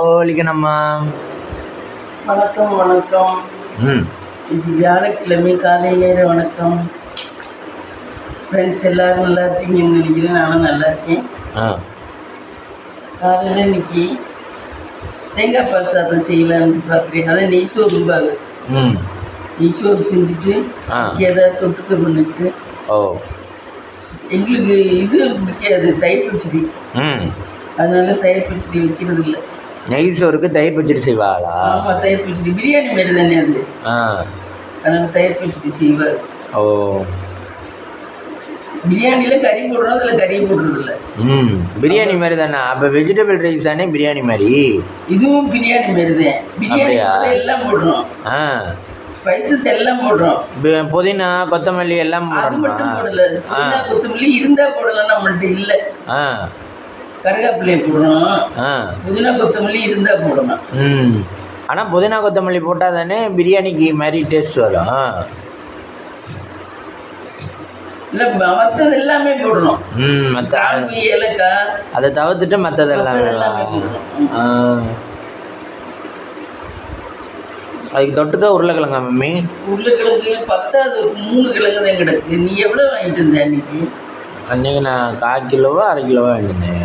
ஓலிக்கணம்மா. வணக்கம் வணக்கம். இது வியாழக்கிழமை காலை நேர வணக்கம். ஃப்ரெண்ட்ஸ் எல்லோரும் நல்லா இருக்கீங்கன்னு நினைக்கிறேன். நானும் நல்லா இருக்கேன். காலையில் இன்னைக்கு தேங்காய் பால் சாதம் செய்யலான்னு பார்க்குறேன். அதை நெய்சோறும்பாங்க. நெய்சோறு செஞ்சுட்டு ஏதாவது தொட்டுக்க பண்ணிட்டு எங்களுக்கு இது பிடிக்காது தயிர் பச்சடி. அதனால தயிர் பச்சடி வைக்கிறது இல்லை. நெய்சோருக்கு தயிர் பச்சடி செய்வாளா? ஆமாம், தயிர் பச்சடி பிரியாணி மாரி தானே அது. அதனால தயிர் பச்சடி செய்வார். பிரியாணியில் கறி போடுறோம், அதில் கறி போடுறதில்ல. பிரியாணி மாதிரி தானே. அப்போ வெஜிடபிள் ரைஸ் தானே பிரியாணி மாதிரி? இதுவும் பிரியாணி மாதிரி தான். பிரியாணி எல்லாம் போடுறோம். ஸ்பைசஸ் எல்லாம் போடுறோம். புதினா கொத்தமல்லி எல்லாம் அது மட்டும் போடல. புதினா கொத்தமல்லி இருந்தால் போடலாம், நம்மள்ட்ட இல்லை. கருவேப்பிலையை போடுறோம். புதினா கொத்தமல்லி இருந்தால் போடணும். ஆனால் புதினா கொத்தமல்லி போட்டால் தானே பிரியாணிக்கு மாதிரி டேஸ்ட் வரும். இல்லை, மற்றது எல்லாமே போடணும். மற்ற ஏலக்காய் அதை தவிர்த்துட்டு மற்றது எல்லாமே அதுக்கு தொட்டுக்க உருளைக்கிழங்கா மம்மி? உருளைக்கிழங்கு பத்தாவது 3 கிழங்கு தான் கிடக்கு. நீ எவ்வளோ வாங்கிட்டு இருந்த அன்னைக்கு? அன்றைக்கி நான் 1/4 கிலோவா 1/2 கிலோவா வாங்கிட்டேன்.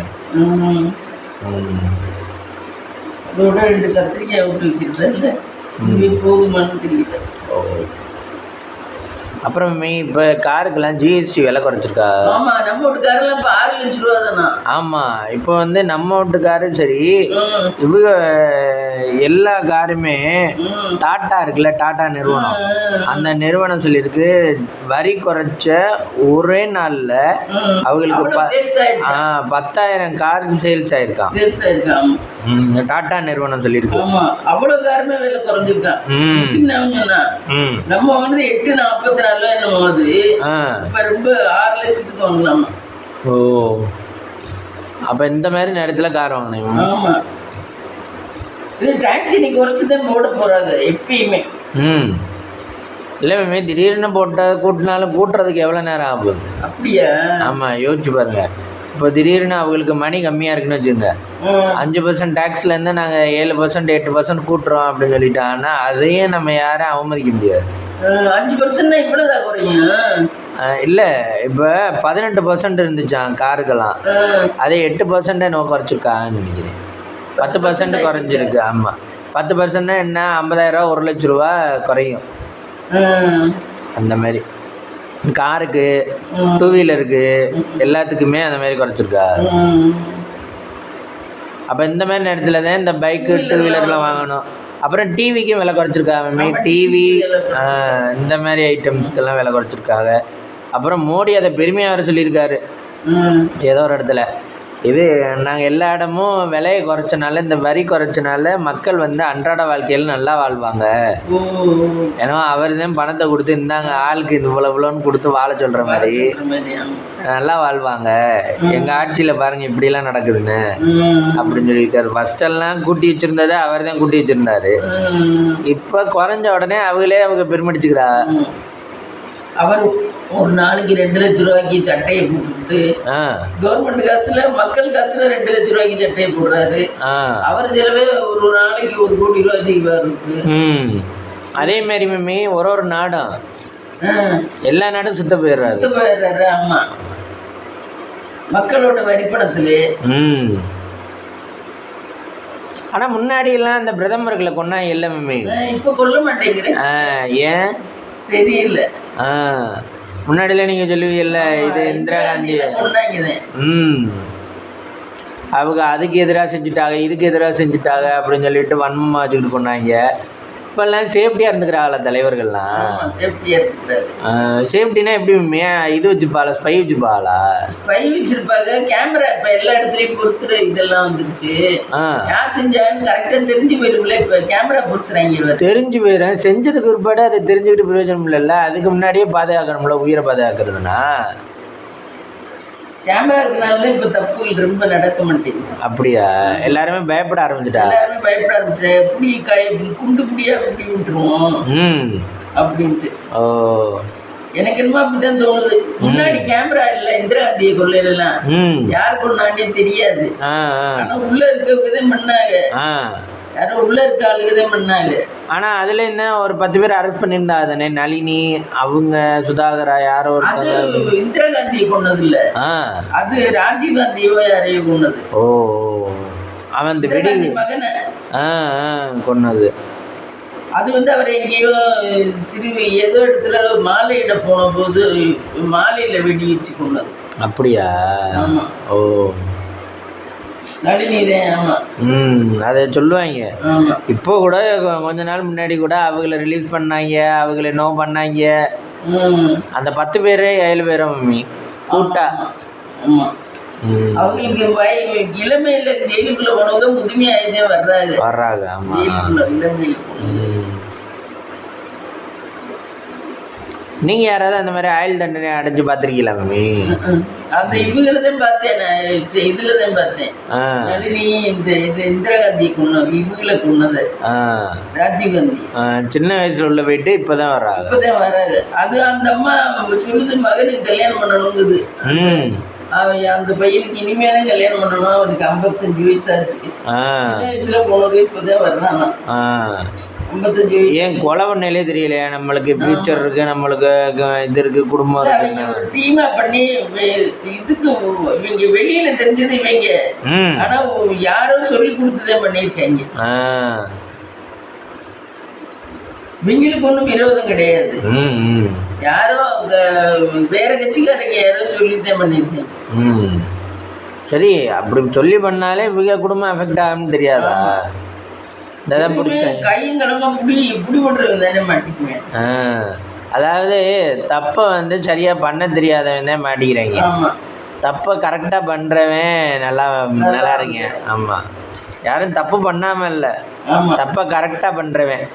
அதோட 2 கத்திரிக்காய் விட்டு வைக்கிறதா இல்லை? போகுமான்னு தெரியல. அப்புறம் இப்போ காருக்கெல்லாம் ஜிஎஸ்டி விலை குறைச்சிருக்கா? ஆமாம், நம்ம வீட்டுக்காரெல்லாம் இப்போ 6 லட்ச ரூபா தானா? ஆமாம், இப்போ வந்து நம்ம வீட்டுக்காரும் சரி, இவங்க எல்லா காருமே டாட்டா இருக்குல்ல, டாட்டா நிறுவனம், அந்த நிறுவனம் சொல்லியிருக்கு வரி குறைச்ச ஒரே நாளில் அவங்களுக்கு 10,000 கார் சேல்ஸ் ஆயிருக்கான். டாட்டா நிறுவனம் சொல்லியிருக்கு. அவ்வளோ காருமே விலை குறைஞ்சிருக்கான். நம்ம வந்து 8,44 என்னமோ அது. இப்போ ரொம்ப 6 லட்சத்துக்கு வாங்கலாமா? அப்போ இந்த மாதிரி நேரத்தில் கார் வாங்கினேன். ஆமாம், இது டாக்ஸி இன்னைக்கு குறைச்சி தான் போட போகிறாங்க எப்பயுமே. இல்லை மேமே, திடீர்னு கூட்டினாலும் கூட்டுறதுக்கு எவ்வளோ நேரம் ஆகும்? அப்படியா? ஆமாம், யோசிச்சு பாருங்க. இப்போ திடீர்னு அவங்களுக்கு மணி கம்மியாக இருக்குன்னு வச்சுங்க, 5% டேக்ஸ்லேருந்து நாங்கள் 7% 8% கூட்டுறோம் அப்படின்னு சொல்லிட்டாங்கன்னா அதையும் நம்ம யாரும் அவமதிக்க முடியாது. 5% இவ்வளோதான் குறையும். இல்லை, இப்போ 18% இருந்துச்சான் காருக்கெல்லாம், அதே 8% நம்ம குறைச்சிருக்காங்கன்னு நினைக்கிறேன். 10% குறைஞ்சிருக்கு. ஆமாம், 10% என்ன 50,000 1 லட்ச ரூபா குறையும். அந்த மாதிரி காருக்கு, 2 வீலருக்கு எல்லாத்துக்குமே அந்த மாதிரி குறைச்சிருக்கா. அப்போ இந்த மாதிரி நேரத்தில் தான் இந்த பைக்கு 2 வீலர்லாம் வாங்கணும். அப்புறம் டிவிக்கும் விலை குறைச்சிருக்கா மேமி. டிவி இந்த மாதிரி ஐட்டம்ஸ்க்கெல்லாம் விலை குறைச்சிருக்காங்க. அப்புறம் மோடி அதை பெருமையாக வர சொல்லியிருக்காரு ஏதோ ஒரு இடத்துல. இது நாங்கள் எல்லா இடமும் விலையை குறைச்சனால, இந்த வரி குறைச்சனால மக்கள் வந்து அன்றாட வாழ்க்கையில் நல்லா வாழ்வாங்க. ஏன்னா அவர் தான் பணத்தை கொடுத்து இந்தாங்க ஆளுக்கு இது இவ்வளோன்னு கொடுத்து வாழ சொல்கிற மாதிரி நல்லா வாழ்வாங்க. எங்கள் ஆட்சியில் பாருங்கள் இப்படிலாம் நடக்குதுன்னு அப்படின்னு சொல்லியிருக்காரு. ஃபஸ்ட்டெல்லாம் கூட்டி வச்சுருந்ததை அவர் தான் கூட்டி வச்சுருந்தாரு. இப்போ குறைஞ்ச உடனே அவங்க பெருமடிச்சுக்கிறா. அவர் ஒரு நாளைக்கு 2 லட்ச ரூபாய்க்கு சட்டையை போட்டுட்டு கவர்மெண்ட் காசுல மக்கள் காசுல 2 லட்ச ரூபாய்க்கு சட்டையை போடுறாரு. அவர் செலவே ஒரு நாளைக்கு 1 கோடி ரூபாய் செய்வார். அதே மாதிரி மம்மி ஒரு நாடும் எல்லா நாடும் சுத்த போயிடுறாரு. ஆமா, மக்களோட வரிப்பணத்திலே. ஆனா முன்னாடி எல்லாம் இந்த பிரதமர்களை கொண்டா இல்லை மம்மி. இப்ப கொல்ல மாட்டேங்கிறேன். ஏன் தெரியல. முன்னாடிலாம் நீங்கள் சொல்லுவீங்கல்ல, இது இந்திரா காந்தி அவங்க அதுக்கு எதிராக செஞ்சுட்டாங்க, இதுக்கு எதிராக செஞ்சுட்டாங்க அப்படின்னு சொல்லிட்டு வன்மமாக வச்சுக்கிட்டு போனாங்க. இப்போல்லாம் சேஃப்டியாக இருந்துக்கிறாங்களா தலைவர்கள்லாம்? சேஃப்டினா எப்படி இது வச்சுப்பாளா, ஸ்பை வச்சுப்பாளா? ஸ்பை வச்சிருப்பாங்க, கேமரா இப்போ எல்லா இடத்துலையும் பொறுத்துற இதெல்லாம் வந்துருச்சு. யார் செஞ்சாலும் கரெக்டாக தெரிஞ்சு போயிரும்ல. இப்போ கேமரா பொறுத்துறாங்க. தெரிஞ்சு போயிடும். செஞ்சதுக்கு பிற்பாடு அதை தெரிஞ்சுக்கிட்டு பிரயோஜனம் இல்லைல்ல. அதுக்கு முன்னாடியே பாதுகாக்கணும்ல, உயிரை பாதுகாக்கிறதுனா. கேமரா இருக்கனால இப்போ தப்புகள் ரொம்ப நடக்க மாட்டேங்குது. அப்படியா? எல்லாருமே பயப்பட ஆரம்பிச்சுட்டாங்க. எல்லாருமே பயப்பட ஆரம்பிச்சிட்டாங்க. குண்டு புடியா குட்டி விட்டுருவோம் அப்படின்ட்டு. எனக்கு என்னமோ அப்படித்தான் தோணுது. முன்னாடி கேமரா இல்ல, இந்திரா காந்தியை கொள்ளையிலாம் யார் கொண்டாண்டே தெரியாது. ஆனா உள்ள இருக்கதான் பண்ணாங்க, யாரும் உள்ள இருக்க ஆளுக்குதான் பண்ணாங்க. ஆனா அதுல என்ன ஒரு 10 பேர் அரெஸ்ட் பண்ணியிருந்தா தானே, நளினி அவங்க சுதாகரா யாரோ அது இந்திரா காந்தியை கொண்டது இல்ல, அது ராஜீவ் காந்தியோ யாரையோ கொண்டது. ஓ, அவன் இந்த வெடி மகனை கொன்னது. அது அவர் எங்கேயோ திரும்பி ஏதோ இடத்துல மாலையிட போன போது மாலையில வெடி வச்சு கொண்டது. அப்படியா? ஓ, அதை சொல்லுவாங்க. இப்போ கூட கொஞ்ச நாள் முன்னாடி கூட அவங்கள ரிலீஸ் பண்ணாங்க, அவங்கள என்ன பண்ணாங்க, அந்த 10 பேரே 7 பேரும் மம்மி கூட்டா. அவங்களுக்கு இளமையில ஜெயிலுக்குள்ள போனவங்க முதுமையாயிட்டே வர்றாங்க. ஆமா, நீங்க யாராவது அந்த மாதிரி ஆயுள் தண்டனை அடைஞ்சு பார்த்துருக்கீங்களா மம்மி? அது இவங்களதான் பார்த்தேன், இதுலதான் பார்த்தேன். நளினி இந்த இந்திரா காந்தி கொண்டது, இவங்களை கொண்டது ராஜீவ் காந்தி. சின்ன வயசுல உள்ள போயிட்டு இப்பதான் வர்றாங்க. அது அந்த அம்மா சொல்லுது மகனுக்கு கல்யாணம் பண்ணணுங்குது. அந்த பையனுக்கு இனிமேதான் கல்யாணம் பண்ணணும், அவனுக்கு 55 வயசு ஆச்சு. சின்ன வயசுல போனது இப்பதான் வர்றானா. 55 வயசு. ஏன் கொலை பண்ணலே தெரியலையா? நம்மளுக்கு ஃபியூச்சர் இருக்கு, நம்மளுக்கு இது இருக்கு, குடும்பம் இருக்கு. டீமா பண்ணி இதுக்கு இவங்க வெளியில தெரிஞ்சது இவங்க, ஆனா யாரோ சொல்லி கொடுத்துதான் பண்ணியிருக்காங்க. இவங்களுக்கு ஒன்றும் விரோதம் கிடையாது, யாரோ வேற கட்சிக்காரங்க யாரோ சொல்லித்தான் பண்ணியிருக்கேன். சரி, அப்படி சொல்லி பண்ணாலே இவங்க குடும்பம் அஃபெக்ட் ஆகும்னு தெரியாதா? கையும் கிளம்ப இப்படி போட்டுருவேன் தானே மாட்டிக்குவேன். அதாவது தப்பை சரியா பண்ண தெரியாதவன் தான் மாட்டிக்கிறாங்க. தப்பை கரெக்டா பண்றவன் நல்லா இருங்க. ஆமா, யாரும் தப்பு பண்ணாம இல்ல, தப்பை கரெக்டா பண்றவன்.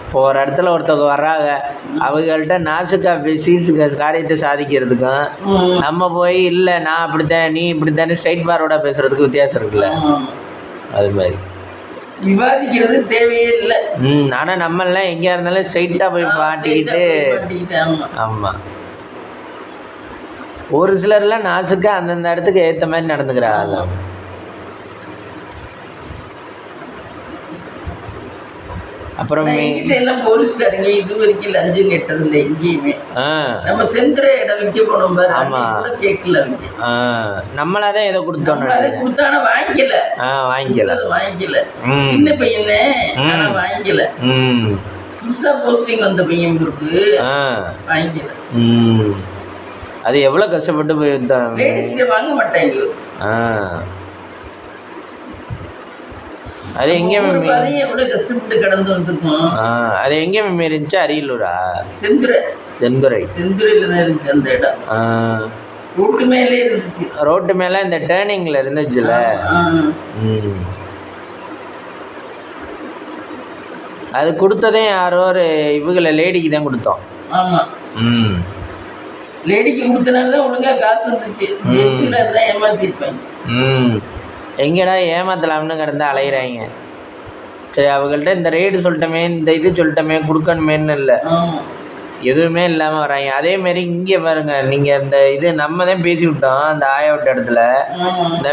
இப்போ ஒரு இடத்துல ஒருத்தவங்க வர்றாங்க, அவங்கள்ட்ட நாசுக்கா பேசி காரியத்தை சாதிக்கிறதுக்கும் நம்ம போய் இல்லை நான் அப்படித்தான் நீ இப்படித்தானே ஸ்ட்ரைட் ஃபார்வர்டா பேசுறதுக்கு வித்தியாசம் இருக்குல்ல. அது மாதிரி விவாதிக்கிறது தேவையே இல்லை. ஆனா நம்ம எல்லாம் எங்க இருந்தாலும் ஸ்ட்ரைட்டா போய் மாட்டிக்கிட்டு. ஆமா, ஒரு சிலர்லாம் நாசுக்கா அந்தந்த இடத்துக்கு ஏற்ற மாதிரி நடந்துக்கிறாங்க. அப்புறம் எல்லாம் போலீஸ்காரங்க இது வரைக்கும் லஞ்சம் கேட்டதில்லை எங்கேயுமே. நம்ம செந்திர இடம் விற்க போனோம் பாரு, கூட கேட்கல. நம்மளாதான் ஏதோ கொடுத்தோம், கொடுத்தானா வாங்கிக்கல. சின்ன பையனே வாங்கிக்கல. புதுசா போஸ்டிங் வந்த பையன் இருக்கு, வாங்கிக்கல. அது எவ்வளவு கஷ்டப்பட்டு போய் லேடிஸ்ல வாங்க மாட்டாங்க. அது எங்கே எவ்வளவு கஷ்டப்பட்டு கடந்து வந்திருக்கோம். அது எங்கே மேம் இருந்துச்சு? அரியலூரா? செந்துறையில தான் இருந்துச்சு அந்த இடம். ரோட்டு மேலே இருந்துச்சு. ரோட்டு மேல இந்த டேர்னிங்ல இருந்துச்சுல. அது கொடுத்ததே யாரோ ஒரு இவங்கள லேடிக்கு தான் கொடுத்தோம். ஆமா, லேடிக்கு கொடுத்தனால தான் ஒழுங்கா காசு வந்துச்சு. தான் ஏமாத்திருப்பாங்க. எங்கடா ஏமாத்தலாம்னு கிடந்தா அலையிறாங்க. சரி, அவங்கள்ட்ட இந்த ரேட்டு சொல்லிட்டோமே, இந்த இது சொல்லிட்டோமே, கொடுக்கணுமேன்னு இல்லை, எதுவுமே இல்லாமல் வராங்க. அதேமாரி இங்கே பாருங்க, நீங்கள் இந்த இது நம்ம தான் பேசி விட்டோம் அந்த ஆயோட்ட இடத்துல, இந்த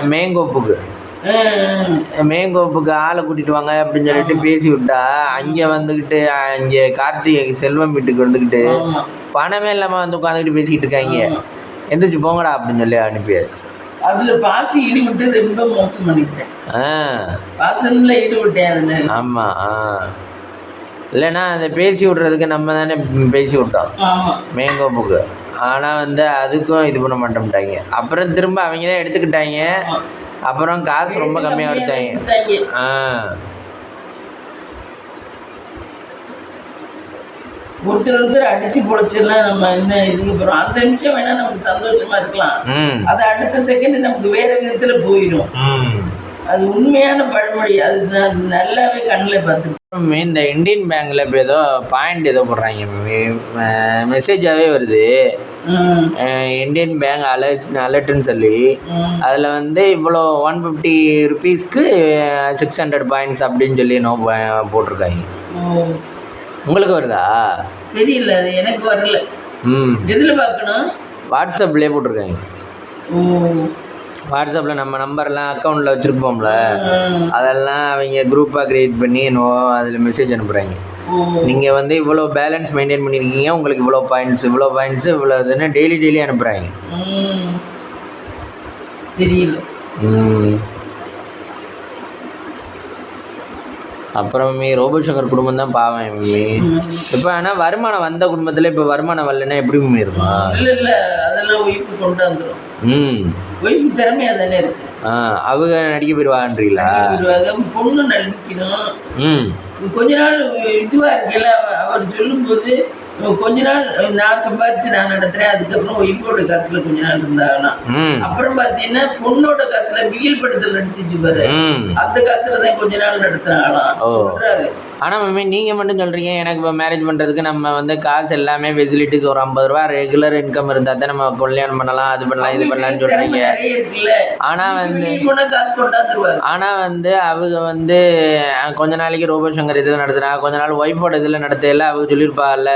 மேங்கோப்புக்கு ஆளை கூட்டிகிட்டு வாங்க அப்படின்னு சொல்லிட்டு பேசி விட்டா, அங்கே வந்துக்கிட்டு அங்கே கார்த்திகை செல்வம் வீட்டுக்கு வந்துக்கிட்டு பணமே இல்லாமல் வந்து உட்காந்துக்கிட்டு பேசிக்கிட்டு இருக்காங்க. எந்திரிச்சு போங்கடா அப்படின்னு சொல்லி அனுப்பியாரு. அதுல பாசி ஈடுபட்டு ரொம்ப மோசம் பண்ணிட்டேன். பாசன்ல ஈடுபட்டேன். ஆமா, இல்லைன்னா அந்த பேசி விட்றதுக்கு நம்ம தானே பேசி விட்டோம் மேங்கோப்புக்கு. ஆனால் அதுக்கும் இது பண்ண மாட்டோம்ட்டாங்க. அப்புறம் திரும்ப அவங்க தான் எடுத்துக்கிட்டாங்க. அப்புறம் காசு ரொம்ப கம்மியாக எடுத்தாங்க. ஒருத்தர் அடிச்சு பொழைச்சிடலாம். நம்ம என்ன இதுக்கு போறோம், அந்த நிமிஷம் வேணா நமக்கு சந்தோஷமா இருக்கலாம், அது அடுத்த செகண்ட் நமக்கு வேற விதத்துல போயிடும். அது உண்மையான பழமொழி, அது நல்லாவே கண்ணில் பார்த்து. இந்த இந்தியன் பேங்க்ல இப்போ ஏதோ பாயிண்ட் ஏதோ போடுறாங்க, மெசேஜாவே வருது. இந்தியன் பேங்க் அலர்ட்னு சொல்லி அதில் இவ்வளோ 150 ரூபீஸ்க்கு 600 பாயிண்ட்ஸ் அப்படின்னு சொல்லி போட்டிருக்காங்க. உங்களுக்கு வருதா? தெரியல, அது எனக்கு வரல. எதில் பார்க்கணும்? வாட்ஸ்அப்லேயே போட்டிருக்காங்க. ஓ, வாட்ஸ்அப்பில் நம்ம நம்பர்லாம் அக்கௌண்ட்டில் வச்சுருப்போம்ல, அதெல்லாம் அவங்க குரூப்பாக க்ரியேட் பண்ணி அதில் மெசேஜ் அனுப்புகிறாங்க. நீங்கள் வந்து இவ்வளோ பேலன்ஸ் மெயின்டைன் பண்ணியிருக்கீங்க, உங்களுக்கு இவ்வளோ பாயிண்ட்ஸ் இவ்வளோ இதுன்னு டெய்லி அனுப்புகிறாங்க. தெரியல. அப்புறம் ரோபோ சங்கர் குடும்பம் தான் பாவம் மம்மி. இப்போ ஆனால் வருமானம் வந்த குடும்பத்தில் இப்போ வருமானம் வரலன்னா எப்படி மம்மி இருக்கும்? இல்லை அதெல்லாம் ஒய்ஃபு கொண்டு வந்துடும். ஒய்ஃபு திறமையாக தானே இருக்கு. அவங்க நடிக்க போயிடுவாங்கன்றீங்களா? பொண்ணு நடிக்கணும். கொஞ்ச நாள் இதுவாக இருக்கல, அவர் சொல்லும்போது கொஞ்ச நாள் நான் சம்பாதிச்சு நான் நடத்துறேன், அதுக்கப்புறம் ஒய்ஃபோட காசுல கொஞ்ச நாள் இருந்தாங்கன்னா, அப்புறம் பாத்தீங்கன்னா பொண்ணோட காசுல பிகில் படத்தில் நடிச்சிச்சு பாரு, அந்த காசுல தான் கொஞ்ச நாள் நடத்துறாங்களாம் சொல்றாரு. ஆனா மம்மி நீங்க மட்டும் சொல்றீங்க எனக்கு இப்போ மேரேஜ் பண்றதுக்கு நம்ம வந்து காசு எல்லாமே ஃபெசிலிட்டிஸ் ஒரு 50 ரூபா ரெகுலர் இன்கம் இருந்தா தான் நம்ம கல்யாணம் பண்ணலாம், அது பண்ணலாம் இது பண்ணலாம்னு சொல்றீங்க. ஆனா வந்து அவங்க வந்து கொஞ்ச நாளைக்கு ரோபோ சங்கர் இதில் நடத்துறாங்க, கொஞ்ச நாள் ஒய்ஃபோட இதில் நடத்தையில அவங்க சொல்லியிருப்பாங்கல்ல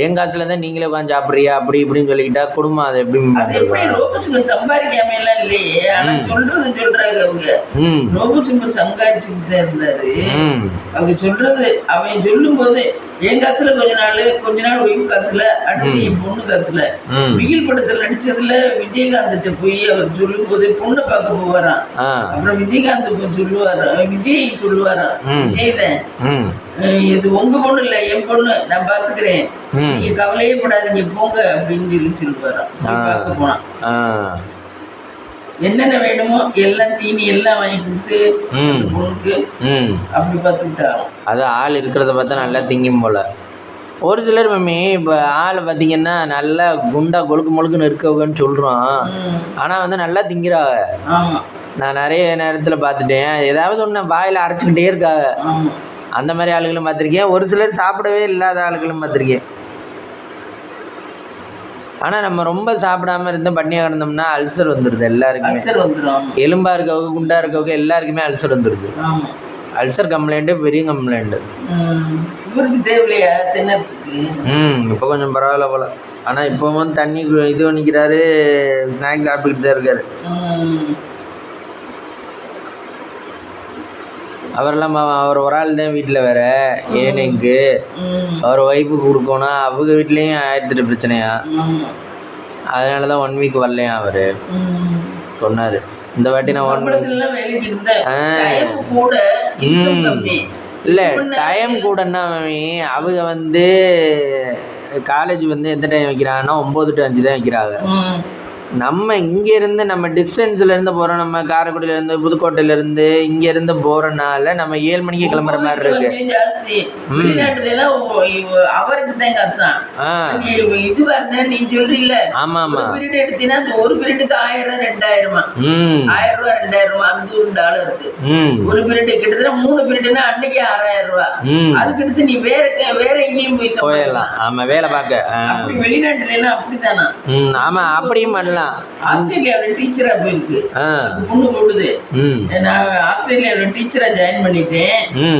என் காசுல தான் நீங்களே உட்காந்து சாப்பிட்றியா அப்படி இப்படின்னு சொல்லிக்கிட்டா குடும்பம் அதை எப்படி ரோபோ சங்கர் சம்பாதிக்காம எல்லாம் இல்லையே. ஆனா சொல்றாங்க அவங்க ரோபோ சங்கர் சம்பாதிச்சுட்டு தான் இருந்தாரு. அவங்க சொல்றது அவன் சொல்லும் போது என் காசுல கொஞ்ச நாள் ஒய்ஃப் காசுல, அடுத்து என் பொண்ணு காசுல. பிகில் படத்தில் நடிச்சதுல விஜயகாந்த் போய் அவர் சொல்லும் போது பொண்ணை பார்க்க போவாராம். அப்புறம் விஜயகாந்த் விஜய் சொல்லுவாராம், விஜய் தான் இது உங்க பொண்ணு இல்ல என் பொண்ணு, நான் பாத்துக்கிறேன், நீங்க கவலையே படாதீங்க போங்க அப்படின்னு சொல்லுவாராம். பார்க்க போனா என்னென்ன வேணுமோ எல்லாம் தீனி எல்லாம் வாங்கி கொடுத்து பொண்ணுக்கு அப்படி பார்த்துக்கிட்டாலும் அது ஆள் இருக்கிறத பார்த்தா நல்லா திங்கும் போல. ஒரு சிலர் மம்மி இப்போ ஆள் பார்த்தீங்கன்னா நல்லா குண்டா கொழுக்கு முழுக்குன்னு இருக்கவங்கன்னு சொல்கிறோம், ஆனால் வந்து நல்லா திங்கிறாங்க. நான் நிறைய நேரத்தில் பார்த்துட்டேன், ஏதாவது ஒன்று வாயில் அரைச்சிக்கிட்டே இருக்காங்க. அந்த மாதிரி ஆளுகளும் பார்த்துருக்கேன், ஒரு சிலர் சாப்பிடவே இல்லாத ஆளுகளும் பார்த்துருக்கேன். ஆனால் நம்ம ரொம்ப சாப்பிடாம இருந்து பட்டினியாக கிடந்தோம்னா அல்சர் வந்துடுது எல்லாருக்குமே. எலும்பா இருக்கவங்க குண்டா இருக்கவங்க எல்லாருக்குமே அல்சர் வந்துடுது. அல்சர் கம்ப்ளைண்ட்டு பெரிய கம்ப்ளைண்ட்டு. இப்போ கொஞ்சம் பரவாயில்ல போல. ஆனால் இப்போவும் தண்ணி இது பண்ணிக்கிறாரு, ஸ்நாக்ஸ் சாப்பிட்டுக்கிட்டு தான் இருக்காரு. அவரெல்லாம் அவர் ஒரு ஆள் தான் வீட்டில் வேற ஏனைக்கு அவர் ஒய்ஃபுக்கு கொடுக்கணும், அவங்க வீட்லேயும் 1008 பிரச்சனையா, அதனால தான் 1 வீக் வரலையா அவர் சொன்னார். இந்த வாட்டி நான் இல்லை டைம் கூடன்னா அவங்க வந்து காலேஜ் வந்து எந்த டைம் வைக்கிறாங்கன்னா 9 to 5 தான் வைக்கிறாங்க. நம்ம இங்கேருந்து நம்ம டிஸ்டன்ஸ்லேருந்து போகிறோம், நம்ம காரைக்குடியிலேருந்து புதுக்கோட்டையிலேருந்து இங்கேருந்து போகிறனால நம்ம 7 மணிக்கு கிளம்புற மாதிரி இருக்கு. ஆமா ஆமா எடுத்தீங்கன்னா ஒரு பீரியடுக்கு 1000 2000 $2000 இருக்கு. ஒரு பீரியட் கிட்டத்தட்ட 3 பீரியட்னா அன்னைக்கு 6000 ரூபாய். அதுக்கு எடுத்து நீ வேற எங்கேயும் போயிடலாம். ஆமா வேலை பார்க்க வெளிநாட்டுல எல்லாம் அப்படித்தானா? ஆமா அப்படியும் பண்ணலாம். ஆஸ்திரேலியாவில் டீச்சரா போயிருக்கு பொண்ணு போடுது. நான் ஆஸ்திரேலியாவில் டீச்சரா ஜாயின் பண்ணிட்டேன்.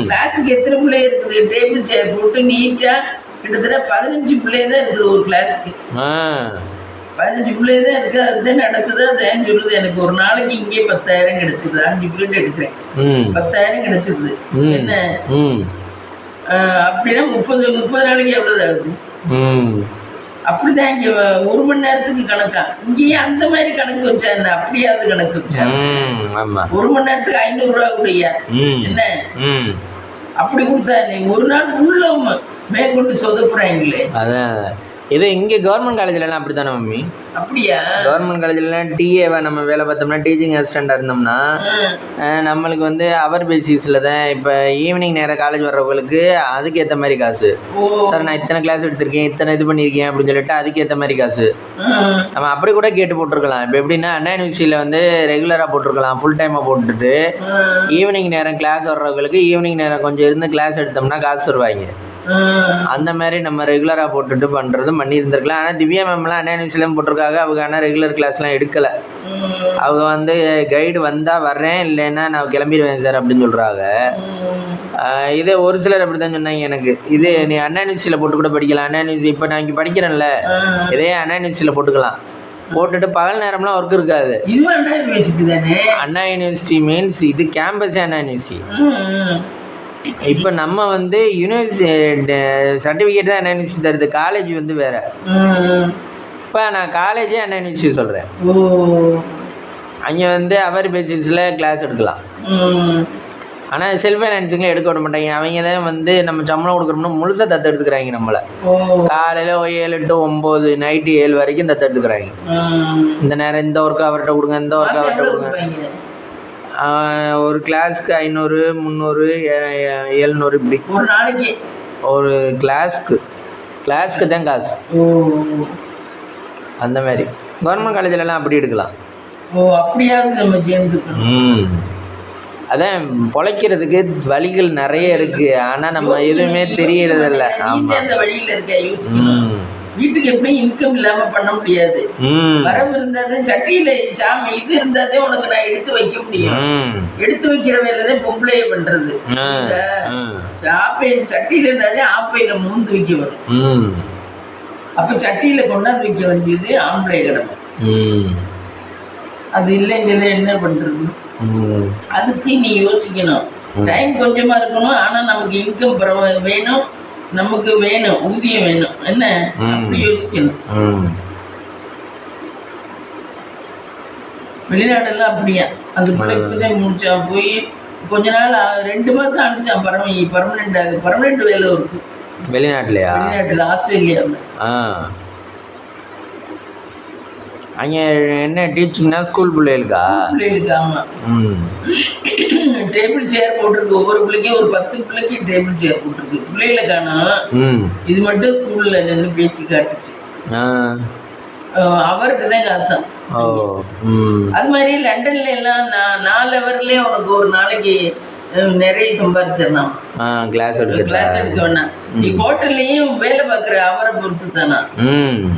கிளாஸுக்கு எத்தனை பிள்ளை இருக்குது, டேபிள் சேர் போட்டு நீட்டா கிட்டத்தட்ட 15 பிள்ளை தான் இருக்குது ஒரு கிளாஸுக்கு. 15 பிள்ளை தான் இருக்கு. அதுதான் நடக்குது. அதான் சொல்லுது எனக்கு ஒரு நாளைக்கு இங்கே 10,000 கிடைச்சிது. 5 பீரியட் எடுக்கிறேன், 10,000 கிடைச்சிருது. என்ன அப்படின்னா 30 நாளைக்கு எவ்வளவு ஆகுது? அப்படிதான் இங்க 1 மணி நேரத்துக்கு கணக்கா. இங்கேயும் அந்த மாதிரி கணக்கு வச்சா என்ன, அப்படியாவது கணக்கு வச்சா 1 மணி நேரத்துக்கு 500 ரூபா கூடயா என்ன அப்படி கொடுத்தா நீ ஒரு நாள் ஃபுல்லா மேற்கொண்டு சொதப்புறாங்களே. அதான் இது இங்கே கவர்மெண்ட் காலேஜ்லலாம் அப்படி தானே மம்மி? அப்படியா? கவர்மெண்ட் காலேஜ்லாம் டிஏவை நம்ம வேலை பார்த்தோம்னா டீச்சிங் அசிஸ்டண்டாக இருந்தோம்னா நம்மளுக்கு வந்து அவர் பேசிஸில் தான். இப்போ ஈவினிங் நேரம் காலேஜ் வர்றவங்களுக்கு அதுக்கேற்ற மாதிரி காசு. சார் நான் இத்தனை கிளாஸ் எடுத்திருக்கேன், இத்தனை இது பண்ணியிருக்கேன் அப்படின்னு சொல்லிட்டு அதுக்கேற்ற மாதிரி காசு நம்ம அப்படி கூட கேட்டு போட்டிருக்கலாம். இப்போ எப்படின்னா அண்ணா யூனிவர்சிட்டியில் வந்து ரெகுலராக போட்டிருக்கலாம், ஃபுல் டைமாக போட்டுட்டு ஈவினிங் நேரம் கிளாஸ் வர்றவங்களுக்கு ஈவினிங் நேரம் கொஞ்சம் இருந்து கிளாஸ் எடுத்தோம்னா காசு தருவாங்க. அந்த மாதிரி நம்ம ரெகுலராக போட்டுட்டு பண்ணுறதும் பண்ணி இருந்திருக்கலாம். ஆனால் திவ்யா மேம்லாம் அண்ணா யூனிவர்சிட்டியும் போட்டிருக்காங்க, அவங்க ஆனால் ரெகுலர் கிளாஸ்லாம் எடுக்கலை. அவங்க வந்து கைடு வந்தால் வர்றேன், இல்லைன்னா நான் கிளம்பிடுவேன் சார் அப்படின்னு சொல்கிறாங்க. இதே ஒரு சிலர் அப்படி தான் சொன்னாங்க எனக்கு. இது நீ அண்ணா யூனிவர்சிட்டியில் போட்டு கூட படிக்கலாம். அண்ணா யூனிவர்சிட்டி இப்போ நான் இங்கே படிக்கிறேன்ல, இதே அண்ணா யூனிவர்சிட்டியில் போட்டுக்கலாம். போட்டுட்டு பகல் நேரம்லாம் ஒர்க் இருக்காது. அண்ணா யூனிவர்சிட்டி மீன்ஸ் இது கேம்பஸே அண்ணா யூனிவர்சிட்டி. இப்போ நம்ம வந்து யூனிவர்சிட்டி சர்டிஃபிகேட் தான் அண்ணா யூனிவர்சிட்டி தருது, காலேஜ் வந்து வேறு. இப்போ நான் காலேஜே அண்ணா யூனிவர்சிட்டி சொல்கிறேன். அங்கே வந்து அவர் பேசிஸில் கிளாஸ் எடுக்கலாம். ஆனால் செல்ஃப் ஃபைனான்சிங்கில் எடுக்க விட மாட்டாங்க. அவங்க தான் வந்து நம்ம சம்பளம் கொடுக்குறோம்னா முழுசாக தத்து எடுத்துக்கிறாங்க. நம்மளை காலையில் 7 to 9, நைட்டு 7 வரைக்கும் தத்து எடுத்துக்கிறாங்க. இந்த நேரம் இந்த ஒர்க்கு அவர்கிட்ட கொடுங்க, இந்த ஒர்க்கு அவர்கிட்ட கொடுங்க. ஒரு கிளாஸ்க்கு 500, 300, 700 இப்படி ஒரு நாளைக்கு ஒரு கிளாஸ்க்கு தான் காசு. அந்த மாதிரி கவர்மெண்ட் காலேஜிலலாம் அப்படி எடுக்கலாம். அப்படியாவது நம்ம சேர்ந்துக்கணும். அதான் பொழைக்கிறதுக்கு வழிகள் நிறைய இருக்கு. ஆனால் நம்ம எதுவுமே தெரியறதில்ல. அந்த வழியில் இருக்க வீட்டுக்கு எப்படி இன்கம் இல்லாம பண்ண முடியாது. வரவு இருந்தாதான் சட்டியில இது இருந்தாதே உனக்கு நான் எடுத்து வைக்க முடியும். எடுத்து வைக்கிற வேலைதான் பொம்பளைய பண்றது. சட்டியில இருந்தாதே ஆப்பையில மூந்து வைக்க வரும். அப்ப சட்டியில கொண்டாந்து வைக்க வேண்டியது ஆம்பளை கடமை. அது இல்லைங்கல என்ன பண்றது? அதுக்கு நீ யோசிக்கணும். டைம் கொஞ்சமா இருக்கணும், ஆனா நமக்கு இன்கம் வேணும், நமக்கு வேணும், ஊதியம் வேணும். என்ன அப்படி யோசிக்கணும். வெளிநாடெல்லாம் அப்படியா? அந்த பிள்ளை இப்பதான் முடிச்சான், போய் கொஞ்ச நாள் 2 மாசம் அனுப்பிச்சான். பர்மனெண்ட் வேலை இருக்கு வெளிநாட்டுலயா? வெளிநாட்டுல ஆஸ்திரேலியாவில். அங்கே என்ன டீச்சிங்னா ஸ்கூல் பிள்ளைகளுக்கா? ஆமாம். டேபிள் சேர் போட்டிருக்கு. ஒவ்வொரு பிள்ளைக்கும் ஒரு 10 பிள்ளைக்கு டேபிள் சேர் போட்டிருக்கு. பிள்ளைகளை காணும். இது மட்டும் ஸ்கூலில் நின்று பேச்சு காட்டுச்சு. அவருக்கு தான் காசம். அது மாதிரி லண்டன்ல எல்லாம் 4 ஹவர்லேயே உனக்கு ஒரு நாளைக்கு நிறைய சம்பாதிச்சிடலாம். கிளாஸ் எடுக்க வேணாம். நீ ஹோட்டல்லையும் வேலை பார்க்குற அவரை பொறுத்து தானா?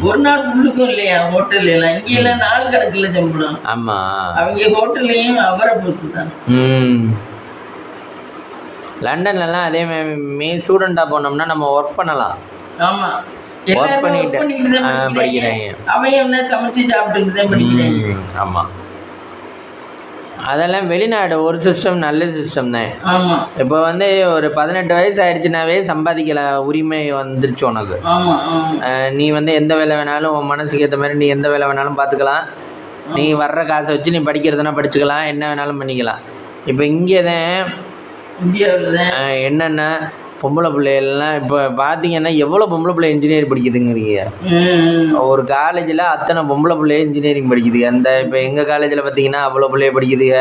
ஒரு நாள் ஃபுல்லுக்கும் இல்லையா ஹோட்டல்ல எல்லாம்? இங்க எல்லாம் நாள் கணக்குல சம்பளம். ஆமா, அவங்க ஹோட்டல்லையும் அவரை பொறுத்து தான். லண்டன்லாம் அதே மாதிரி ஸ்டூடெண்டா போனோம்னா நம்ம ஒர்க் பண்ணலாம். ஆமா, எல்லாரும் பண்ணிட்டு தான் படிக்கிறாங்க. அவன் என்ன சமைச்சு சாப்பிட்டுட்டு தான் படிக்கிறாங்க. ஆமா, அதெல்லாம் வெளிநாடு ஒரு சிஸ்டம், நல்ல சிஸ்டம் தான். இப்போ வந்து ஒரு 18 வயசு ஆயிடுச்சுனாவே சம்பாதிக்கலாம், உரிமை வந்துருச்சு உனக்கு. நீ வந்து எந்த வேலை வேணாலும் உன் மனசுக்கு ஏற்ற மாதிரி நீ எந்த வேலை வேணாலும் பார்த்துக்கலாம். நீ வர்ற காசை வச்சு நீ படிக்கிறதுனா படிச்சுக்கலாம், என்ன வேணாலும் பண்ணிக்கலாம். இப்போ இங்கே தான் இந்தியாவில் தான் என்னென்ன பொம்பளை பிள்ளைகள்லாம் இப்போ பார்த்தீங்கன்னா எவ்வளோ பொம்பளை பிள்ளை இன்ஜினியரிங் படிக்குதுங்கிறீங்க. ஒரு காலேஜில் அத்தனை பொம்பளை பிள்ளைய இன்ஜினியரிங் படிக்குது. அந்த இப்போ எங்கள் காலேஜில் பார்த்தீங்கன்னா அவ்வளோ பிள்ளைய படிக்குதுங்க.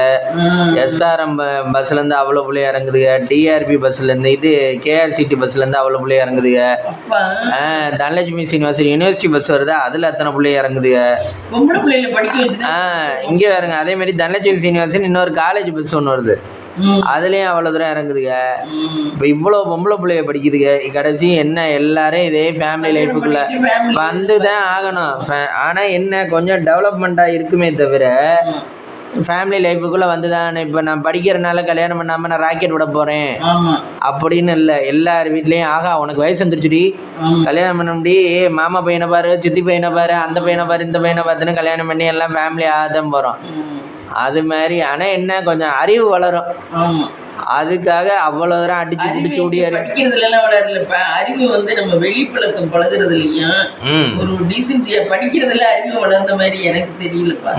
எஸ்ஆர்எம் பஸ்லேருந்து அவ்வளோ பிள்ளைய இறங்குதுங்க. டிஆர்பி பஸ்லேருந்து இது கேஆர்சிடி பஸ்லேருந்து அவ்வளோ பிள்ளைய இறங்குதுங்க. தனலட்சுமி சீனிவாசன் யூனிவர்சிட்டி பஸ் வருது, அதில் அத்தனை பிள்ளைய இறங்குதுங்க. இங்கே வேறுங்க அதேமாரி தனலட்சுமி சீனிவாசன் இன்னொரு காலேஜ் பஸ் ஒன்று வருது, அதுலேயும் அவ்வளோ தூரம் இறங்குதுங்க. இப்போ இவ்வளோ பொம்பளை பிள்ளைய படிக்குதுங்க. கடைசி என்ன எல்லாரும் இதே ஃபேமிலி லைஃபுக்குள்ளே வந்து தான் ஆகணும். ஆனால் என்ன கொஞ்சம் டெவலப்மெண்ட்டாக இருக்குமே தவிர ஃபேமிலி லைஃபுக்குள்ளே வந்து தான் இப்போ நான் படிக்கிறனால கல்யாணம் பண்ணாமல் நான் ராக்கெட் விட போகிறேன் அப்படின்னு இல்லை. எல்லார் வீட்லேயும் ஆகா உனக்கு வயசு வந்துருச்சுடி, கல்யாணம் பண்ண முடி, மாமா பையனை பாரு, சித்தி பையனை பாரு, அந்த பையனை பாரு, இந்த பையனை பார்த்துன்னு கல்யாணம் பண்ணி எல்லாம் ஃபேமிலி ஆதான் போகிறோம். அது மாதிரி. ஆனால் என்ன கொஞ்சம் அறிவு வளரும். அதுக்காக அவ்வளோ தூரம் அடிச்சு பிடிச்சி ஓடியாரு. படிக்கிறதுலாம் வளரல. அறிவு வந்து நம்ம வெளிப்பழக்கம் பழகுறதுலையும் ஒரு டீசன்சியா படிக்கிறதுல அறிவு வளர்ந்த மாதிரி எனக்கு தெரியலப்பா.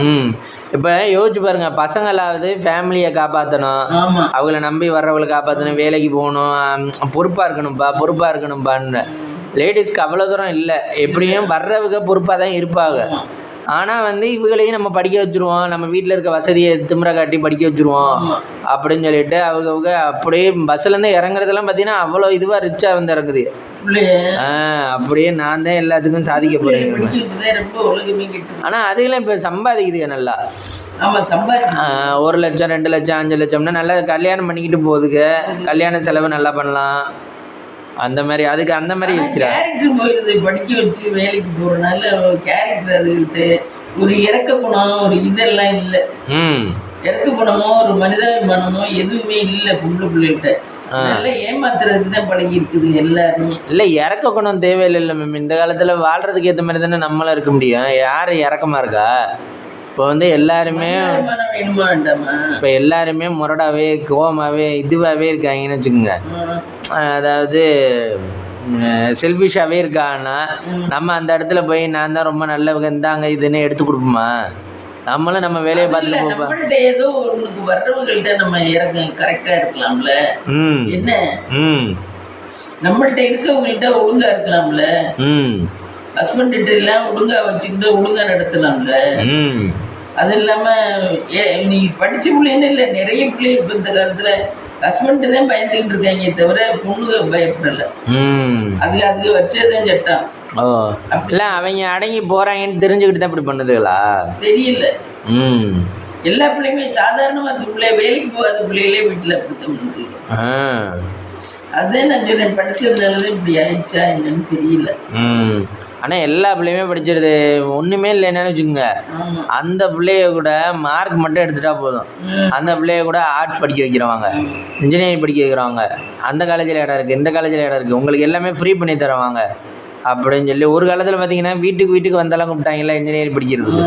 இப்போ யோசிச்சு பாருங்க, பசங்களாவது ஃபேமிலியை காப்பாற்றணும், அவங்கள நம்பி வர்றவங்களை காப்பாற்றணும், வேலைக்கு போகணும், பொறுப்பாக இருக்கணும்பான்னு. லேடிஸ்க்கு அவ்வளோ தூரம் இல்லை. எப்படியும் வர்றவங்க பொறுப்பாக தான் இருப்பாங்க. ஆனால் வந்து இவங்களையும் நம்ம படிக்க வச்சுருவோம், நம்ம வீட்டில் இருக்க வசதியை திமிர காட்டி படிக்க வச்சுருவோம் அப்படின்னு சொல்லிட்டு அவங்க அப்படியே பஸ்ஸுலேருந்து இறங்குறதெல்லாம் பார்த்தீங்கன்னா அவ்வளோ இதுவாக ரிச்சாக வந்து இறங்குது. அப்படியே நான் தான் எல்லாத்துக்கும் சாதிக்க போகிறேன். ஆனால் அதுக்கெல்லாம் இப்போ சம்பாதிக்குதுங்க நல்லா. 1 லட்சம் 2 லட்சம் 5 லட்சம்னா நல்லா கல்யாணம் பண்ணிக்கிட்டு போகுதுங்க. கல்யாண செலவு நல்லா பண்ணலாம். அந்த மாதிரி அதுக்கு அந்த மாதிரி கேரக்டர் போயிடுது. படிக்க வச்சு வேலைக்கு போகிறனால கேரக்டர் அதுக்கிட்டு ஒரு இறக்க குணம் ஒரு இதெல்லாம் இல்லை. ம் இறக்க குணமோ ஒரு மனிதாபிமானமோ எதுவுமே இல்லை பிள்ளைகிட்ட. நல்லா ஏமாத்துறதுக்கு தான் பழகி இருக்குது எல்லாருமே. இல்லை இறக்க குணம் தேவையில்லை மேம். இந்த காலத்தில் வாழ்கிறதுக்கு ஏற்ற மாதிரி தானே நம்மளாம் இருக்க முடியும். யார் இறக்கமாக இருக்கா? இப்போ வந்து எல்லாருமே வேணுமா வேண்டாமா? இப்போ எல்லாருமே முரடாவே கோவமாகவே இதுவாகவே இருக்காங்கன்னு வச்சுக்கோங்க. அதாவது செல்ஃபிஷாகவே இருக்காங்கன்னா நம்ம அந்த இடத்துல போய் நான் தான் ரொம்ப நல்லவங்க இந்தாங்க இதுன்னு எடுத்து கொடுப்போமா? நம்மளும் நம்ம வேலையை பார்த்துட்டு போப்போம். நம்மள்ட்ட ஏதோ உனக்கு வர்றவங்கள்ட்ட நம்ம இறக்க கரெக்டா இருக்கலாம்ல. என்ன நம்மள்ட்ட இருக்கவங்கள்ட்ட ஒழுங்கா இருக்கலாம்ல. ஹஸ்பண்ட் கிட்ட எல்லாம் ஒழுங்கா வச்சுக்கிட்டு ஒழுங்கா நடத்தலாம்ல. அது இல்லாம நீ படிச்ச பிள்ளைன்னு இல்லை, நிறைய பிள்ளை இப்ப இந்த காலத்துல ஹஸ்பண்ட் தான் பயந்துக்கிட்டு இருக்காங்க தவிர பொண்ணுங்க பயப்படல. அதுக்கு வச்சதுதான் சட்டம். ஓ இல்லை அவங்க அடங்கி போறாங்கன்னு தெரிஞ்சுக்கிட்டு தான் இப்படி பண்ணுதுங்களா தெரியல. எல்லா பிள்ளையுமே சாதாரணமா இருக்க பிள்ளை, வேலைக்கு போகாத பிள்ளைகளே வீட்டுல அப்படித்தான். அதுதான் நான் சொன்னேன், படிச்சதுனாலதான் இப்படி ஆயிடுச்சா என்னன்னு தெரியல. ஆனால் எல்லா பிள்ளையுமே படிச்சிருது ஒன்றுமே இல்லைன்னு வச்சுக்கோங்க. அந்த பிள்ளைய கூட மார்க் மட்டும் எடுத்துட்டா போதும், அந்த பிள்ளைய கூட ஆர்ட்ஸ் படிக்க வைக்கிறவங்க, இன்ஜினியரிங் படிக்க வைக்கிறவங்க, அந்த காலேஜில் இடம் இருக்குது, இந்த காலேஜில் இடம் இருக்குது, உங்களுக்கு எல்லாமே ஃப்ரீ பண்ணி தருவாங்க அப்படின்னு சொல்லி ஒரு காலத்தில் பார்த்தீங்கன்னா வீட்டுக்கு வந்தாலும் கூப்பிட்டாங்கல்ல இன்ஜினியரிங் படிக்கிறதுக்கு.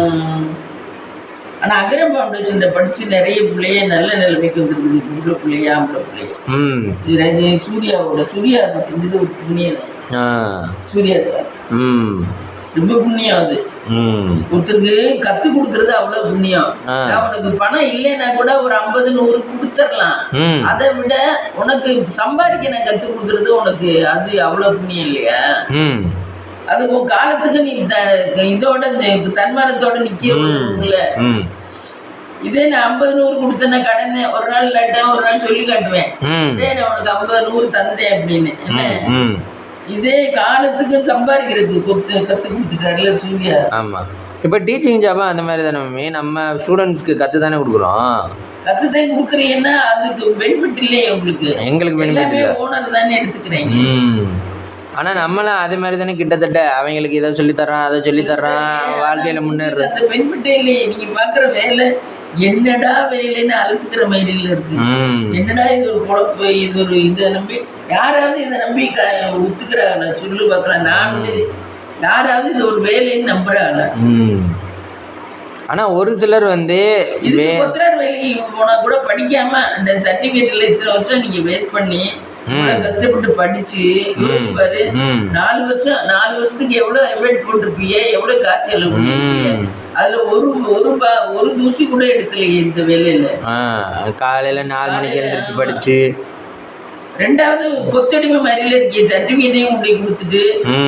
ஆனால் அக்ரம் ஃபவுண்டேஷன்ல படிச்சு நிறைய பிள்ளைய நல்ல நிலைமைக்கு வந்துருக்குது. பொம்பளை பிள்ளையா ஆம்பளை பிள்ளையா. சூர்யா செஞ்சது ஒரு புண்ணியம். சூர்யா சார் ரொம்ப புண்ணியம். அது ஒருத்தருக்கு கத்து கொடுக்கறது அவ்வளவு புண்ணியம். அவனுக்கு பணம் இல்லைன்னா கூட ஒரு 50-100 கொடுத்துடலாம். அதை விட உனக்கு சம்பாதிக்க நான் கத்து கொடுக்கறது உனக்கு அது அவ்வளவு புண்ணியம் இல்லையா? அது உன் காலத்துக்கு நீ இதோட தன்மானத்தோட நிக்கல. இதே நான் 50-100 கொடுத்தேன்னா கடனை ஒரு நாள் இல்லாட்டேன் ஒரு நாள் சொல்லி காட்டுவேன், இதே நான் உனக்கு 50-100 தந்தேன் அப்படின்னு. இதே காலத்துக்கு சம்பாதிக்கிறதுக்கு கத்து கொடுத்துட்டாருல சூர்யா. ஆமா, இப்போ டீச்சிங் ஜாபா அந்த மாதிரி தானே மம்மி, நம்ம ஸ்டூடெண்ட்ஸ்க்கு கத்து தானே கொடுக்குறோம். கத்துதான் கொடுக்குறீங்கன்னா அதுக்கு பெனிஃபிட் இல்லையே உங்களுக்கு? எங்களுக்கு பெனிஃபிட் ஓனர் தானே எடுத்துக்கிறேன். ஆனால் நம்மளும் அதே மாதிரி தானே கிட்டத்தட்ட அவங்களுக்கு இதை சொல்லித்தர்றான் அதை சொல்லித்தர்றான், வாழ்க்கையில் முன்னேறது. அந்த பெனிஃபிட்டே இல்லையே. நீங்கள் பார்க்குற வேலை என்னடா வேலைன்னு அழுத்துக்கிற மாதிரி இருக்கு. என்னடா இது ஒரு பொழப்பு, இது ஒரு இதை நம்பி யாராவது இதை நம்பி ஒத்துக்கிறாங்க சொல்லு பார்க்கலாம். நான் யாராவது இது ஒரு வேலைன்னு நம்புறாங்க. ஆனால் ஒரு சிலர் வந்து கொத்தனார் வேலைக்கு போனா கூட படிக்காம அந்த சர்டிஃபிகேட்ல இத்தனை வருஷம் நீங்க வெயிட் பண்ணி கஷ்டப்பட்டு படிச்சு யோசிச்சு பாரு. 4 வருஷத்துக்கு எவ்வளவு எஃபர்ட் போட்டிருப்பீங்க, எவ்வளவு காய்ச்சல் பண்ணிருப்பீங்க. அதுல ஒரு தூசி கூட எடுக்கலையே இந்த வேலையில. காலையில 4 மணிக்கு எழுந்திரிச்சு படிச்சு. ரெண்டாவது கொத்தடிமை மாதிரில இருக்கீங்க. சர்டிபிகேட்டையும் உங்களை கொடுத்துட்டு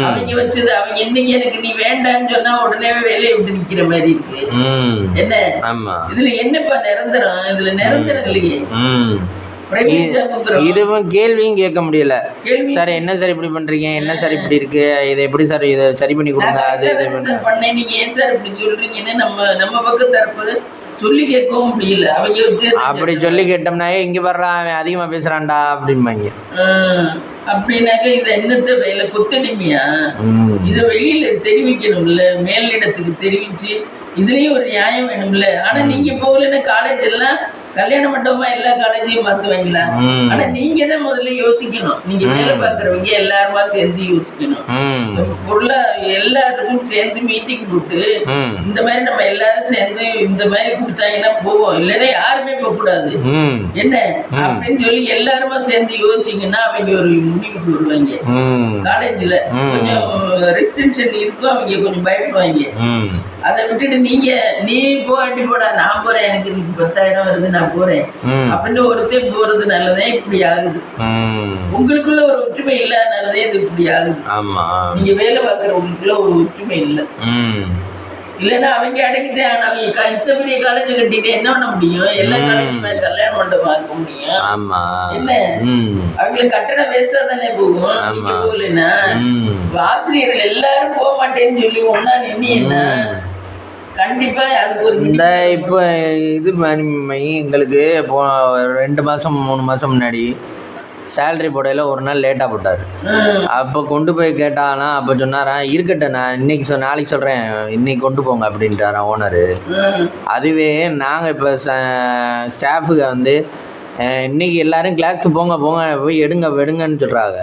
அவங்க வச்சது அவங்க இன்னைக்கு எனக்கு நீ வேண்டான்னு சொன்னா உடனே வேலையை விட்டு நிக்கிற மாதிரி இருக்கு. என்ன இதுல என்னப்பா நிரந்தரம்? இதுல நிரந்தரம் இல்லையே. இதுவும் கேள்வியும் கேட்க முடியல. சார் என்ன சார் இப்படி பண்றீங்க, என்ன சார் இப்படி இருக்கு, இதை எப்படி சார் இதை சரி பண்ணி கொடுங்க, அது இது பண்ணேன் நீங்க ஏன் சார் இப்படி சொல்றீங்கன்னு நம்ம பக்கம் தரப்பு சொல்லி கேட்கவும் முடியல. அவங்க வச்சு அப்படி சொல்லி கேட்டோம்னா இங்க வர்றான் அவன் அதிகமா பேசுறான்டா அப்படிம்பாங்க. அப்படின்னாக்க இது என்னத்த வேலை கொத்தடிமையா? இதை வெளியில தெரிவிக்கணும்ல, மேலிடத்துக்கு தெரிவிச்சு இதுலயும் ஒரு நியாயம் வேணும்ல. ஆனா நீங்க போகலன்னா காலேஜ் எல்லாம் கல்யாண மண்டபமா எல்லா காலேஜையும் மாத்துவாங்களா? ஆனா நீங்க தான் முதல்ல யோசிக்கணும். நீங்க வேலை பாக்குறவங்க எல்லாருமா சேர்ந்து யோசிக்கணும். பொருளா எல்லாருக்கும் சேர்ந்து மீட்டிங் போட்டு இந்த மாதிரி நம்ம எல்லாரும் சேர்ந்து இந்த மாதிரி கொடுத்தாங்கன்னா போவோம், இல்லைன்னா யாருமே போக கூடாது என்ன அப்படின்னு சொல்லி எல்லாருமா சேர்ந்து யோசிச்சீங்கன்னா அவங்க ஒரு முடிவுக்கு வருவாங்க. காலேஜ்ல கொஞ்சம் ரெஸ்ட்ரிக்ஷன் இருக்கும், அவங்க கொஞ்சம் பயப்படுவாங்க. அதை விட்டுட்டு நீ போகாட்டி போடா, நான் போறேன், எனக்கு 10,000 வருது, நான் போறேன் அப்படின்னு ஒருத்தர் போறது நல்லதே இப்படி ஆகுது. உங்களுக்குள்ள ஒரு ஒற்றுமை இல்லாதனாலதே இது இப்படி ஆகுது. நீங்க வேலை பார்க்குற உங்களுக்குள்ள ஒரு ஒற்றுமை இல்லை. இல்லைன்னா அவங்க அடங்கிதான். அவங்க இத்த பெரிய காலேஜ் கட்டிட்டு என்ன பண்ண முடியும்? எல்லா காலேஜுமே கல்யாண மண்டபம் ஆக்க முடியும் என்ன? அவங்களுக்கு கட்டணம் வேஸ்டா தானே போகும். நீங்க போகலன்னா ஆசிரியர்கள் எல்லாரும் போக மாட்டேன்னு சொல்லி ஒன்னா நின்று என்ன கண்டிப்பா அதுக்கு ஒரு இந்த இப்போ இது எங்களுக்கு 2 மாதம் 3 மாதம் முன்னாடி சேலரி போடையில் ஒரு நாள் லேட்டாக போட்டார். அப்போ கொண்டு போய் கேட்டாலாம். அப்போ சொன்னாராம், இருக்கட்டும் நான் இன்னைக்கு நாளைக்கு சொல்கிறேன், இன்னைக்கு கொண்டு போங்க அப்படின்ட்டாரான் ஓனரு. அதுவே நாங்கள் இப்போ ஸ்டாஃபுக்கு வந்து இன்னைக்கு எல்லாரும் கிளாஸ்க்கு போங்க போய் எடுங்கன்னு சொல்கிறாங்க.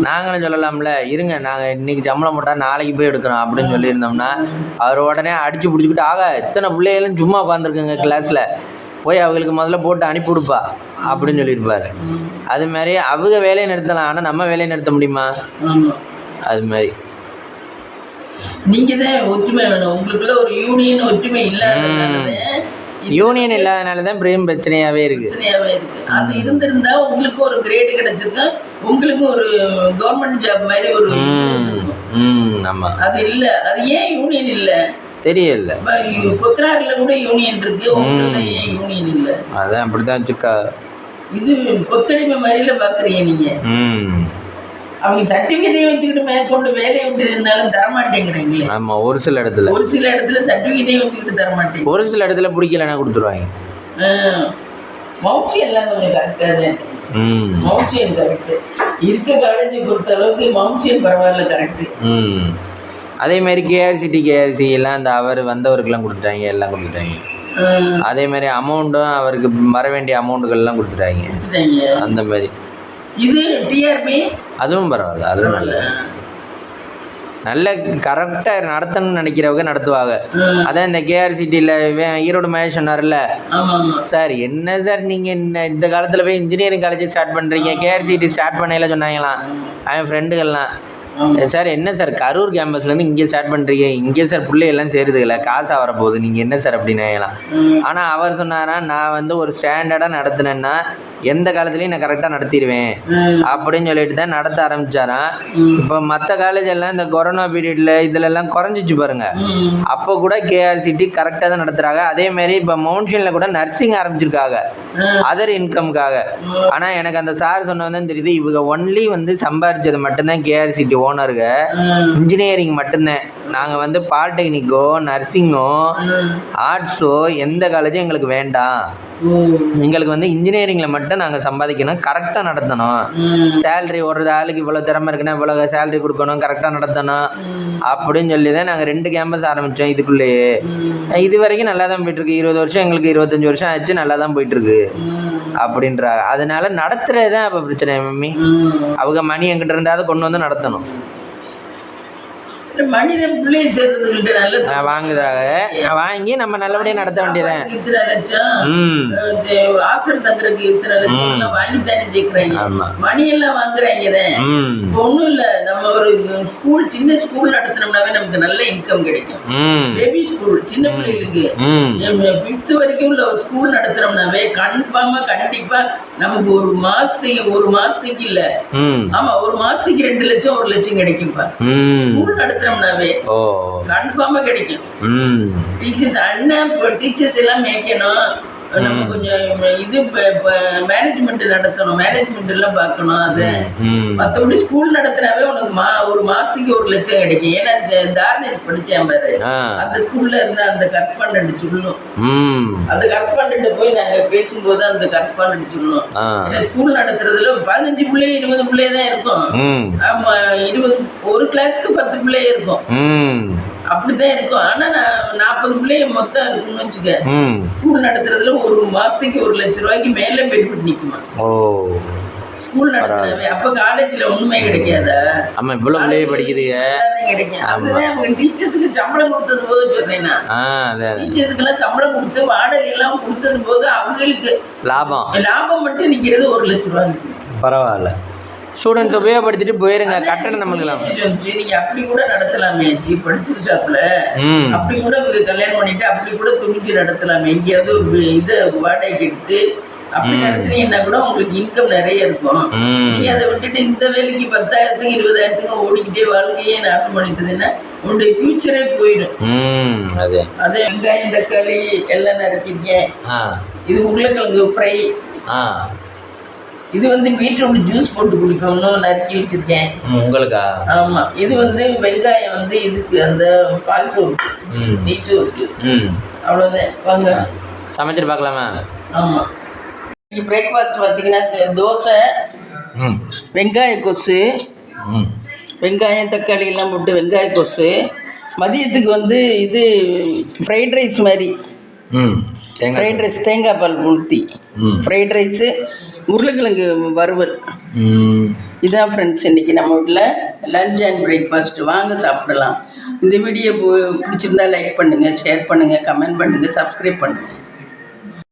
நாங்களும் சொல்லலாம்ல, இருங்க நாங்கள் இன்னைக்கு சம்பளம் போட்டால் நாளைக்கு போய் எடுக்கிறோம் அப்படின்னு சொல்லியிருந்தோம்னா அவர் உடனே அடித்து பிடிச்சிக்கிட்டு, ஆக இத்தனை பிள்ளைகளும் சும்மா உட்காந்துருக்குங்க கிளாஸில், போய் அவங்களுக்கு முதல்ல போட்டு அனுப்பி விடுப்பா அப்படின்னு சொல்லியிருப்பாரு. அது மாதிரி அவங்க வேலையை நிறுத்தலாம், ஆனால் நம்ம வேலையை நிறுத்த முடியுமா? அது மாதிரி நீங்கள் தான் ஒற்றுமை வேணும். உங்களுக்குள்ள ஒரு யூனியன் ஒற்றுமை யூனியன் இல்லாதனால தான் பெரும் பிரச்சனையாகவே இருக்குது. அது இருந்திருந்தா உங்களுக்கு ஒரு கிரேடு கிடைச்சிருக்கும், உங்களுக்கு ஒரு கவர்மெண்ட் ஜாப் மாதிரி ஒரு ஆமாம். அது இல்லை. அது ஏன் யூனியன் இல்லை தெரியல. கொத்தனாரில் கூட யூனியன் இருக்கு, உங்களுக்கு ஏன் யூனியன் இல்லை? அதான் அப்படிதான் வச்சுக்கா. இது கொத்தடிமை மாதிரில பார்க்குறீங்க நீங்கள். அவங்க சர்டிஃபிகேட்டையும் வச்சுக்கிட்டு மேற்கொண்டு வேலையை விட்டு இருந்தாலும் தரமாட்டேங்கிறீங்களே. ஆமாம், ஒரு சில இடத்துல சர்டிஃபிகேட்டையும் வச்சுக்கிட்டு தரமாட்டேங்க. ஒரு சில இடத்துல பிடிக்கலன்னா கொடுத்துருவாங்க. மவுச்சி எல்லாம் கொஞ்சம் கரெக்டாக. மவுச்சியன் கரெக்டு இருக்க காலேஜை பொறுத்த அளவுக்கு மவுச்சியன் பரவாயில்ல கரெக்டு. அதே மாதிரி கேஆர்சி எல்லாம் அந்த அவர் வந்தவருக்கெல்லாம் கொடுத்துட்டாங்க, எல்லாம் கொடுத்துட்டாங்க. அதே மாதிரி அமௌண்ட்டும் அவருக்கு வர வேண்டிய அமௌண்ட்டுகள்லாம் கொடுத்துட்டாங்க அந்த மாதிரி. இது டிஆர்பி அதுவும் பரவாயில்ல, அதுவும் நல்ல கரெக்டாக நடத்தணும்னு நினைக்கிறவங்க நடத்துவாங்க. அதான் இந்த கேஆர்சிட்டியில் ஈரோடு மகேஷ் சொன்னார்ல, சார் என்ன சார் நீங்கள் இந்த காலத்தில் போய் இன்ஜினியரிங் காலேஜ் ஸ்டார்ட் பண்ணுறீங்க, கேஆர்சிட்டி ஸ்டார்ட் பண்ணையில சொன்னாங்களாம் அவன் ஃப்ரெண்டுகள்லாம். சார் என்ன சார் கரூர் கேம்பஸ்லேருந்து இங்கே ஸ்டார்ட் பண்ணுறீங்க, இங்கே சார் பிள்ளைகள்லாம் சேருதுல, காசாக வரப்போகுது, நீங்கள் என்ன சார் அப்படின்னாங்களாம். ஆனால் அவர் சொன்னாரா, நான் வந்து ஒரு ஸ்டாண்டர்டாக நடத்தினேன்னா எந்த காலத்துலையும் நான் கரெக்டாக நடத்திடுவேன் அப்படின்னு சொல்லிட்டு தான் நடத்த ஆரம்பித்தாராம். இப்போ மற்ற காலேஜ் எல்லாம் இந்த கொரோனா பீரியடில் இதிலெல்லாம் குறைஞ்சிச்சு பாருங்க, அப்போ கூட கேஆர்சிட்டி கரெக்டாக தான் நடத்துகிறாங்க. அதேமாரி இப்போ மவுன்ஷனில் கூட நர்சிங் ஆரம்பிச்சிருக்காங்க அதர் இன்கம்காக. ஆனால் எனக்கு அந்த சார் சொன்னதான் தெரியுது, இவங்க ஒன்லி வந்து சம்பாதிச்சது மட்டும்தான் கேஆர்சிட்டி ஓனருங்க, இன்ஜினியரிங் மட்டும்தான். நாங்கள் வந்து பாலிடெக்னிக்கோ நர்சிங்கோ ஆர்ட்ஸோ எந்த காலேஜும் எங்களுக்கு வேண்டாம், எங்களுக்கு வந்து இன்ஜினியரிங்கில் மட்டும் நாங்கள் சம்பாதிக்கணும், கரெக்டாக நடத்தணும், சேலரி ஒரு ஆளுக்கு இவ்வளோ திறமை இருக்குன்னா இவ்வளோ சேலரி கொடுக்கணும், கரெக்டாக நடத்தணும் அப்படின்னு சொல்லி தான் நாங்கள் 2 கேம்பஸ் ஆரம்பித்தோம் இதுக்குள்ளேயே. இது வரைக்கும் நல்லா தான் போயிட்டுருக்கு, 20 வருஷம் எங்களுக்கு 25 வருஷம் ஆச்சு, நல்லா தான் போயிட்டுருக்கு அப்படின்றாங்க. அதனால நடத்துறது தான் இப்போ பிரச்சனை மம்மி. அவங்க மணி எங்கிட்ட இருந்தாவது கொண்டு வந்து நடத்தணும். மனிதன் பிள்ளையை சேர்த்ததுக்கிட்ட நல்ல வாங்குறாங்க, வாங்கி நம்ம நல்லபடியாக நடத்த வேண்டியதான். இத்தனை லட்சம் ஆப்ஷன் தங்குறதுக்கு இத்தனை லட்சம் வாங்கித்தானே சேர்க்கிறாங்க, மணி எல்லாம் வாங்குறாங்க தான். ஒன்றும் இல்லை, நம்ம ஒரு ஸ்கூல் சின்ன ஸ்கூல் நடத்தினோம்னாவே நமக்கு நல்ல இன்கம் கிடைக்கும். பேபி ஸ்கூல் சின்ன பிள்ளைகளுக்கு 5th வரைக்கும் உள்ள ஒரு ஸ்கூல் நடத்துறோம்னாவே கன்ஃபார்மா கண்டிப்பா நமக்கு ஒரு மாசத்துக்கு இல்ல, ஆமா ஒரு மாசத்துக்கு 2 லட்சம் 1 லட்சம் கிடைக்கும்பா. ஸ்கூல் நடத்துறோம்னாவே கன்ஃபார்மா கிடைக்கும். டீச்சர்ஸ் எல்லாம் மேய்க்கணும், நம்ம கொஞ்சம் இது மேனேஜ்மெண்ட் நடத்தணும், மேனேஜ்மெண்ட் எல்லாம் பார்க்கணும். அது மற்றபடி ஸ்கூல் நடத்தினாவே உனக்கு ஒரு மாசத்துக்கு 1 லட்சம் கிடைக்கும். ஏன்னா தாரணேஜ் படிச்சேன் பாரு, அந்த ஸ்கூல்ல இருந்து அந்த கரஸ்பாண்டன்ட் சொல்லணும், அந்த கரஸ்பாண்டன்ட் போய் நாங்க பேசும்போது அந்த கரஸ்பாண்டன்ட் சொல்லணும். ஏன்னா ஸ்கூல் நடத்துறதுல 15 பிள்ளை 20 பிள்ளை தான் இருக்கும். ஆமா 20 ஒரு கிளாஸ்க்கு 10 பிள்ளை இருக்கும், அப்படிதான் இருக்கும். ஆனா 40 பிள்ளைய மொத்தம் இருக்குன்னு வச்சுக்க, ஸ்கூல் நடத்துறதுல ஒரு மாசத்துக்கு 1 லட்சம் ரூபாய்க்கு மேல பெனிஃபிட் நிக்குமா ஸ்கூல் நடத்துறவே. அப்ப காலேஜ்ல ஒண்ணுமே கிடைக்காதா? ஆமா இவ்வளவு பிள்ளைய படிக்குதுங்க கிடைக்கும். அதுதான் அவங்க டீச்சர்ஸுக்கு சம்பளம் கொடுத்தது போது சொன்னேன்னா, டீச்சர்ஸுக்கு எல்லாம் சம்பளம் கொடுத்து வாடகை எல்லாம் கொடுத்தது போது அவங்களுக்கு லாபம் மட்டும் நிக்கிறது 1 லட்சம் ரூபாய். பரவாயில்ல, ஸ்டூடெண்ட்ஸ் உபயோகப்படுத்திட்டு போயிருங்க, கட்டணம் நம்மளுக்கு. நீங்க அப்படி கூட நடத்தலாமே, படிச்சிருக்காப்புல அப்படி கூட கல்யாணம் பண்ணிட்டு அப்படி கூட துணிஞ்சு நடத்தலாமே. எங்கேயாவது ஒரு இதை வாடகைக்கு எடுத்து அப்படி நடத்துனீங்கன்னா கூட உங்களுக்கு இன்கம் நிறைய இருக்கும். நீங்க அதை விட்டுட்டு இந்த வேலைக்கு 10,000க்கு 20,000க்கு ஓடிக்கிட்டே வாழ்க்கையே நாசம் பண்ணிட்டதுன்னா உங்களுடைய ஃபியூச்சரே போயிடும். அதே வெங்காயம் தக்காளி எல்லாம் நறுக்கிருக்கேன், இது உருளைக்கிழங்கு ஃப்ரை, இது வந்து பீட்ரூட் ஜூஸ் போட்டு குடிக்கணும்னு நறுக்கி வச்சிருக்கேன் உங்களுக்கா. ஆமா இது வந்து வெங்காயம் வந்து இதுக்கு அந்த பால் சோறு நெய் சோறு அவ்வளோதான். வாங்க சமைச்சிட்டு பார்க்கலாமா? ஆமா பிரேக்ஃபாஸ்ட் பார்த்தீங்கன்னா தோசை ம் வெங்காய கொசு, ம் வெங்காயம் தக்காளி எல்லாம் போட்டு வெங்காய கொசு. மதியத்துக்கு வந்து இது ஃப்ரைட் ரைஸ் மாதிரி, ம் தேங்காய் ஃப்ரைட் ரைஸ் தேங்காய் பால் ஊற்றி ம் ஃப்ரைட் ரைஸு, உருளைக்கிழங்கு வறுவல். ம் இதான் ஃப்ரெண்ட்ஸ் இன்றைக்கி நம்ம வீட்டில் லஞ்ச் அண்ட் பிரேக்ஃபாஸ்ட். வாங்க சாப்பிடலாம். இந்த வீடியோ பிடிச்சிருந்தா லைக் பண்ணுங்கள், ஷேர் பண்ணுங்கள், கமெண்ட் பண்ணுங்கள், சப்ஸ்கிரைப் பண்ணுங்கள்.